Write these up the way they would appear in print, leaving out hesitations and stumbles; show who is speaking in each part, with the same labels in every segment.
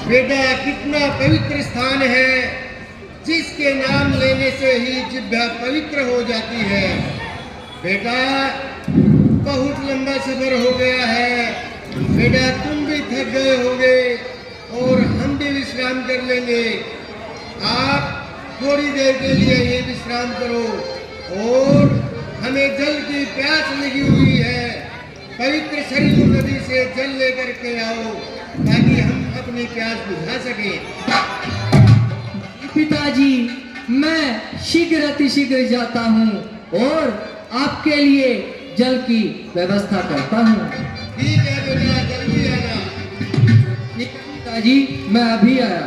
Speaker 1: बेटा कितना पवित्र स्थान है, जिसके नाम लेने से ही जिह्वा पवित्र हो जाती है। बेटा बहुत लंबा सफर हो गया है, बेटा तुम भी थक गए होगे और हम भी विश्राम कर लेंगे। आप थोड़ी देर के लिए ये विश्राम करो और हमें जल की प्यास लगी हुई है। पवित्र सरयू नदी से जल लेकर के आओ ताकि हम अपनी प्यास बुझा सकें।
Speaker 2: पिताजी, मैं शीघ्र अतिशीघ्र जाता हूँ और आपके लिए जल की व्यवस्था करता हूँ।
Speaker 1: ठीक है बेटा, जल्दी आना।
Speaker 2: पिताजी, मैं अभी आया।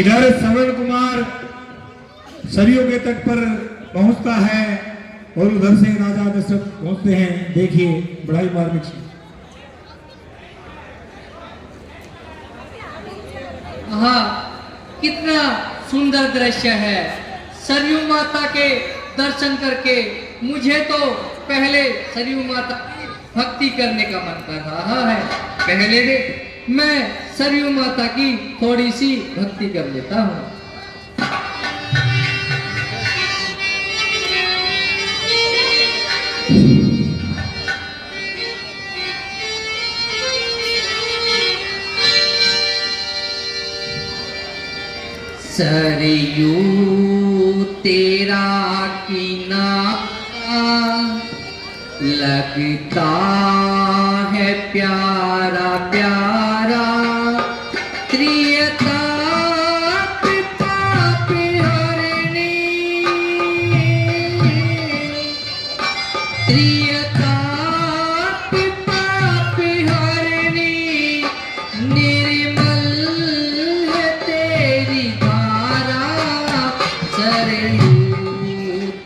Speaker 3: इधर श्रवण कुमार सरयू के तट पर पहुंचता है और उधर से राजा दशरथ पहुंचते हैं। देखिए बड़ा ही मार्मिक।
Speaker 2: हाँ, कितना सुंदर दृश्य है। सरयू माता के दर्शन करके मुझे तो पहले सरयू माता की भक्ति करने का मन कर रहा है। पहले मैं सरयू माता की थोड़ी सी भक्ति कर लेता हूँ। सरयू तेरा किनारा लगता है प्यारा प्यारा, त्रियता पाप हरणी, त्रियता पाप हरणी, निर्मल है तेरी धारा, सरयू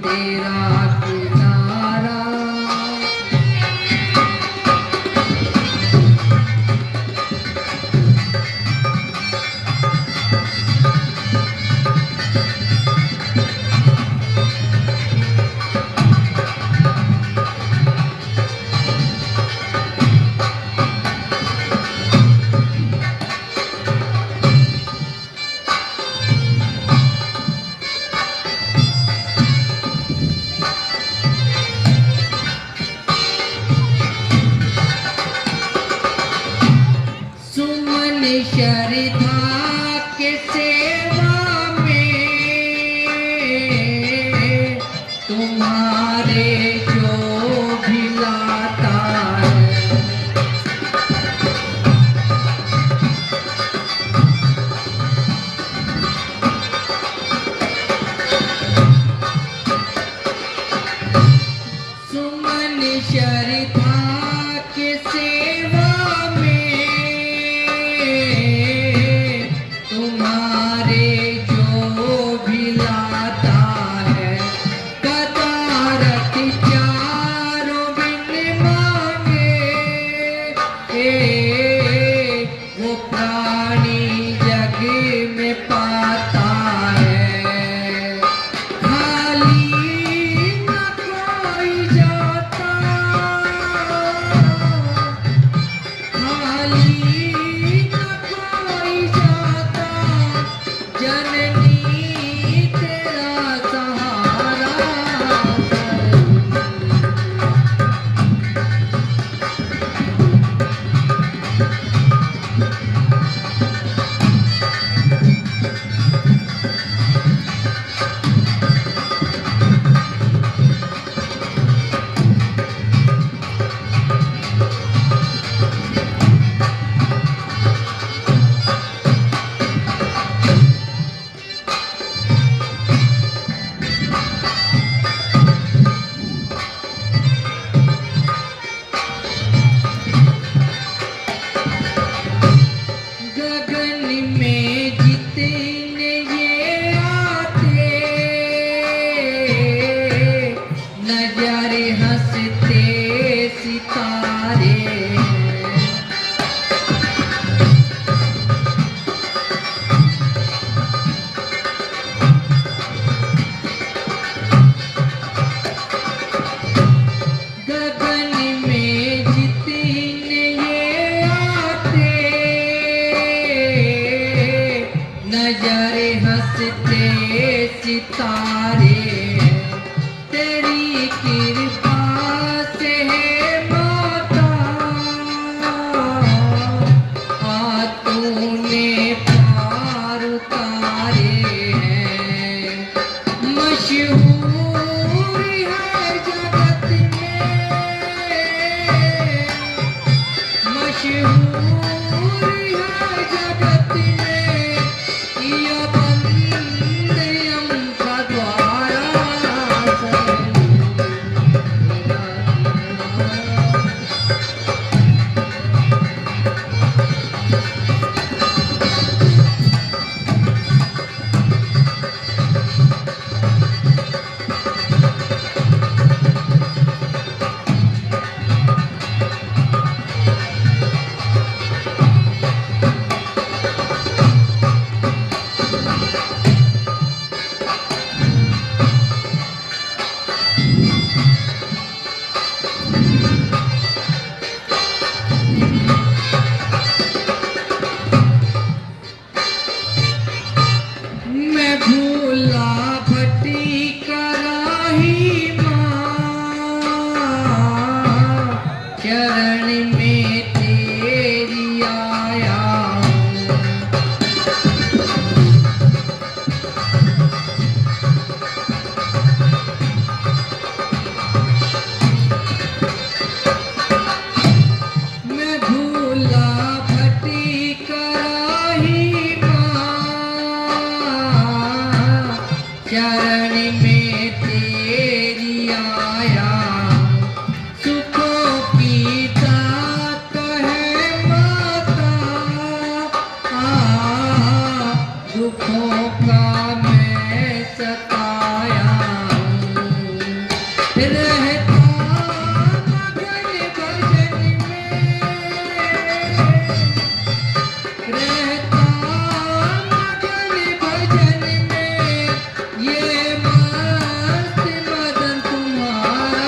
Speaker 2: तेरा किनारा। श्रद्धा के सेवा में तुम्हारे जो भी लाता है, सुमन श्रद्धा के सेवा में तुम्हारे जो भी लाता है कदारत चारों बिन मांगे वो प्राणी जग में पाता है खाली न कोई जाता खाली न कोई जाता जननी तेरा सहारा गगन में जितने ये आते नजारे हंसते सितारे गगन में जितने ये आते नजारे हंसते सितारे तेरी कृपा से है माता आ तूने पार उतारे हैं मशहूर है जगत में मशहूर है जगत में ये बंदयम का द्वारा मैं भूला भट्टी कराही माँ चरण में तेरी आया हूँ। मैं भूला भट्टी कराही माँ चरण में तेरी आया सुखों की दात है माता दुखों का मैं सताया हूँ। रहता मगन भजन में रहता मगन भजन में ये मस्त मदन तुम्हारा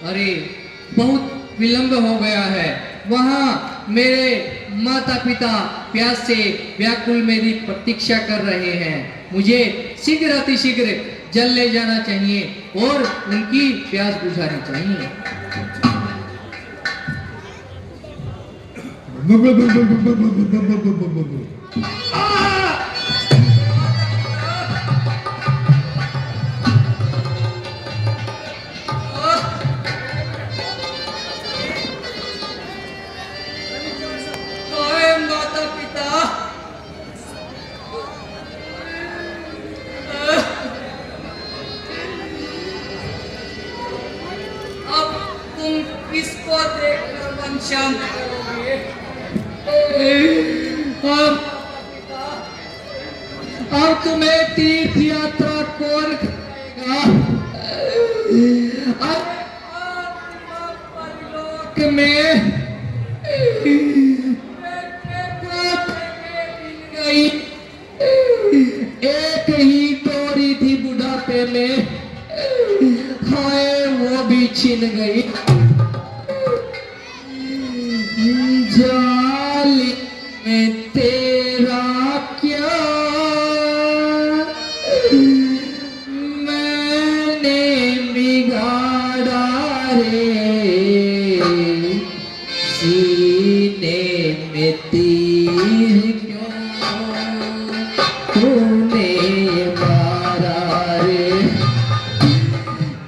Speaker 2: अरे बहुत विलंब हो गया है। वहाँ मेरे माता पिता प्यास से व्याकुल मेरी प्रतीक्षा कर रहे हैं। मुझे शीघ्र अतिशीघ्र जल ले जाना चाहिए और उनकी प्यास बुझानी चाहिए। हाय माता पिता, अब तुम किसको देखकर मन शांत करोगे? अब तुम्हें तीर्थ यात्रा कौन कराएगा? अब परलोक में गई, एक ही टोरी थी बुढ़ापे में, हाय वो भी छिन गई। जाली में तेरा क्या मैंने बिगाड़ा रे, सीने में तीर क्यों तूने मारा रे,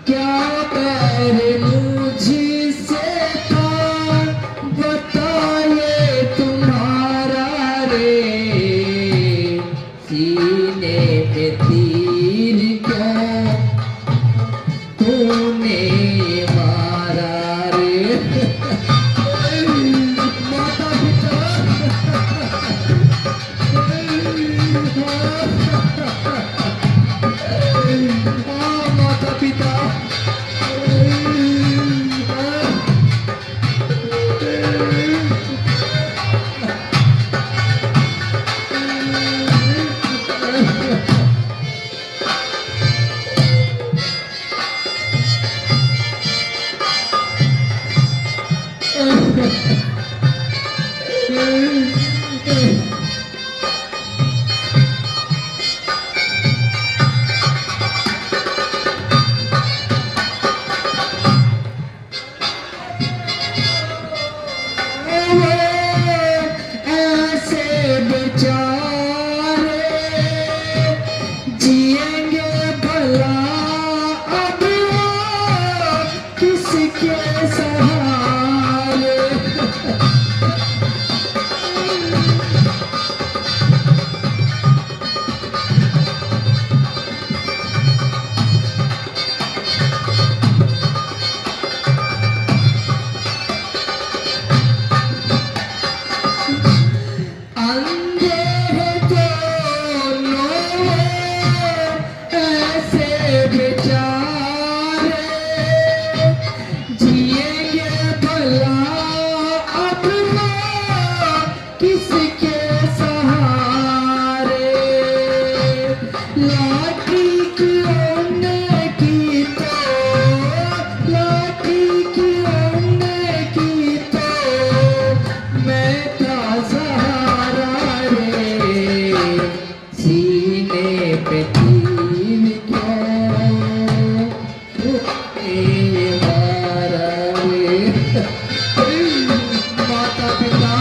Speaker 2: क्या कर मुझसे था बताए तुम्हारा रे, सीने में तीर क्यों तूने मारा रे। माता पिता, माता पिता, ऐसे बेचारे जिएंगे भला अब किसके सहारे। अंधे हैं दोनों ऐसे बेचारे, जिएंगे भला अब किसके सहारे। लाठी की ओढ़ने की तो, लाठी की ओढ़ने की तो मैं था सहारा रे, सीने पे तीर क्यों तूने मारा रे। माता पिता,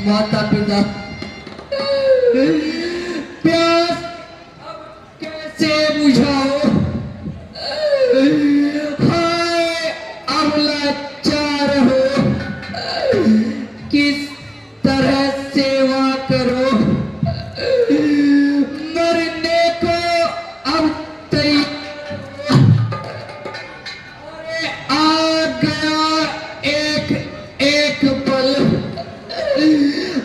Speaker 2: माता पिता, प्यास अब कैसे बुझाओ, हाय अब लाचार हो, किस तरह सेवा करो, मरने को अब तैयार, आ गया एक एक पल,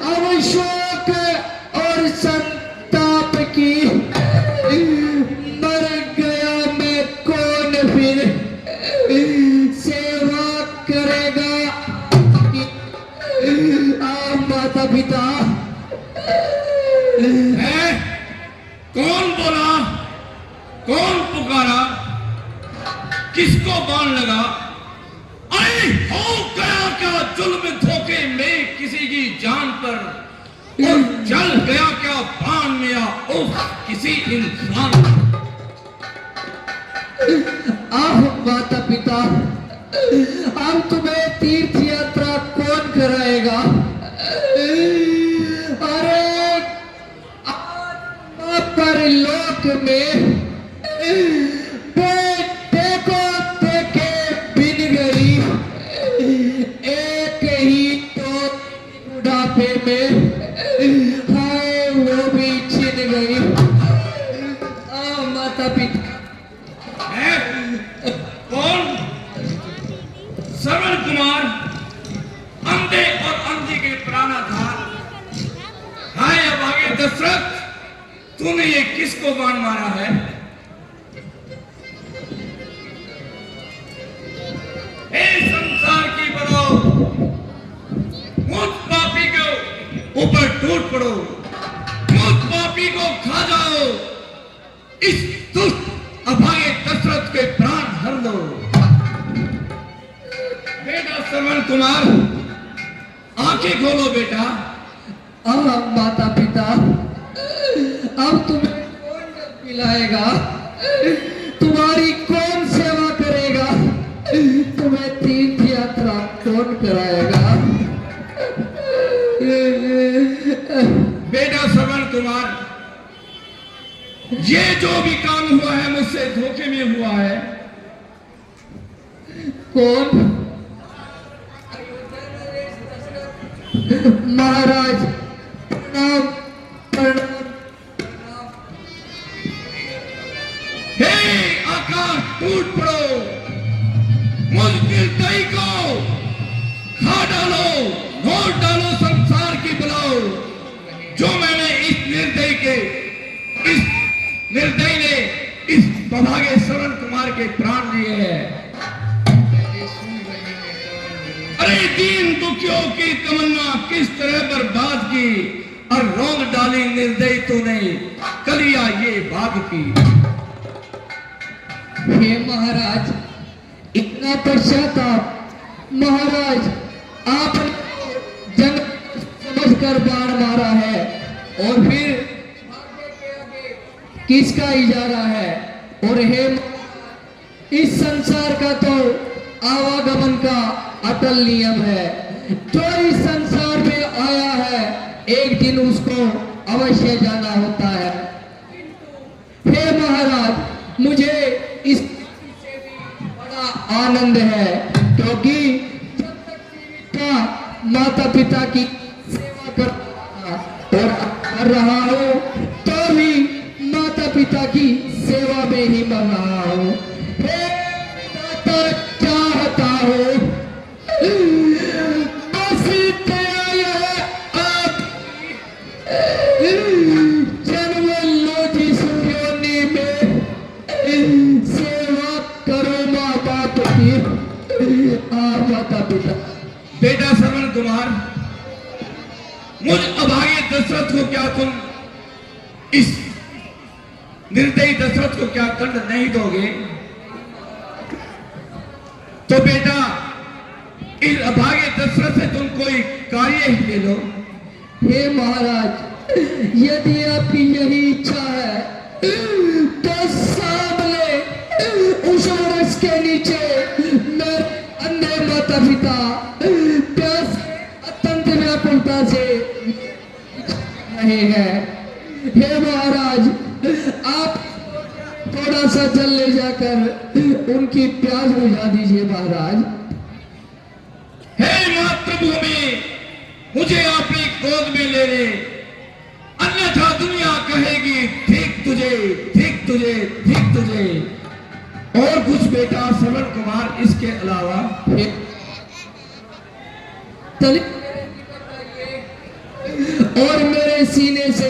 Speaker 2: अब शोक और संताप पिता।
Speaker 3: है? कौन बोला? कौन पुकारा? किसको बाण लगा? अरे हो गया क्या जुल्म धोखे में किसी की जान पर? और जल गया क्या बाण मेरा उफ किसी इंसान?
Speaker 2: आह माता पिता, अब तुम्हें तीर्थ यात्रा कौन कराएगा? अरे परलोक में बेटे को देखे बिन गई, एक ही तो बुढ़ापे में हाय वो भी छिन गई। माता पिता।
Speaker 3: है? कौन? श्रवण कुमार, अंधे और अंधी के प्राणाधार। हाय अभागे दशरथ, तूने ये किसको बाण मारा है? हे संसार की बड़ो, मुझ पापी को ऊपर टूट पड़ो, मुझ पापी को खा जाओ, इस दुष्ट अभागे दशरथ के प्राण हर लो। बेटा श्रवण कुमार, आंखें खोलो बेटा।
Speaker 2: माता पिता, अब तुम्हें कौन जल पिलाएगा? तुम्हारी कौन सेवा करेगा? तुम्हें तीर्थ यात्रा कौन कराएगा?
Speaker 3: बेटा श्रवण कुमार, ये जो भी काम हुआ है मुझसे धोखे में हुआ है।
Speaker 2: कौन? महाराज प्रणाम प्रणाम।
Speaker 3: हे आकाश टूट पड़ो, मुझ निर्दयी को खा डालो, नोट डालो संसार की बुलाओ। जो मैंने इस निर्दयी ने इस अभागे श्रवण कुमार के प्राण लिए हैं। अरे दीन दुखियों की तमन्ना किस तरह बर्बाद की, और रोंग डाली निर्दयी तूने कलिया ये बाग की।
Speaker 2: हे महाराज, इतना पश्चाताप। महाराज, आपने जंग समझकर बाण मारा है, और फिर किसका इजारा है? और हे इस संसार का तो आवागमन का अटल नियम है। जो इस संसार में आया है एक दिन उसको अवश्य जाना होता है। हे महाराज, मुझे इस से भी बड़ा आनंद है, क्योंकि जब तक जीवित था माता पिता की सेवा कर रहा हूँ, तो भी माता पिता की सेवा में ही मर रहा हूँ। हे विधाता, चाहता हूँ बस तेरा यह आप जन्म लो जिस योनि में, सेवा करो माँ बाप की। माता पिता।
Speaker 3: बेटा श्रवण कुमार, मुझ अभागे दशरथ को क्या तुम इस निर्दयी दशरथ को क्या दंड नहीं दोगे? तो बेटा इस अभागे दशरथ से तुम कोई कार्य ही ले लो।
Speaker 2: हे महाराज, यदि आपकी यही इच्छा है तो सामने उस वृक्ष के नीचे मेरे अंधे माता पिता प्यास अत्यंत व्याकुलता से रहे हैं। हे महाराज, आप थोड़ा सा जल ले जाकर उनकी प्यास बुझा दीजिए महाराज।
Speaker 3: हे मातृभूमि, मुझे अपनी गोद में ले ले, अन्यथा दुनिया कहेगी ठीक तुझे, ठीक तुझे, ठीक तुझे। और कुछ बेटा श्रवण कुमार इसके अलावा?
Speaker 2: और मेरे सीने से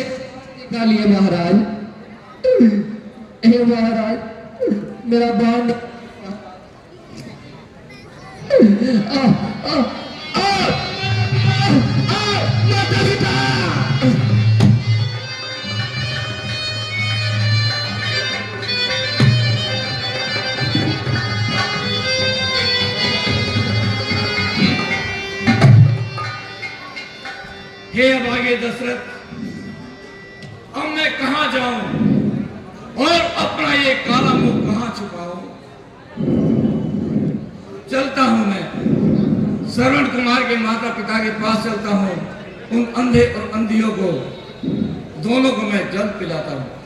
Speaker 2: निकालिए महाराज। हे महाराज, मेरा बाण माता
Speaker 3: हे अभागे दशरथ, अब मैं कहां जाऊं और अपना ये काला मुंह कहां छुपाऊं? चलता हूं मैं श्रवण कुमार के माता पिता के पास चलता हूं। उन अंधे और अंधियों को दोनों को मैं जल पिलाता हूं।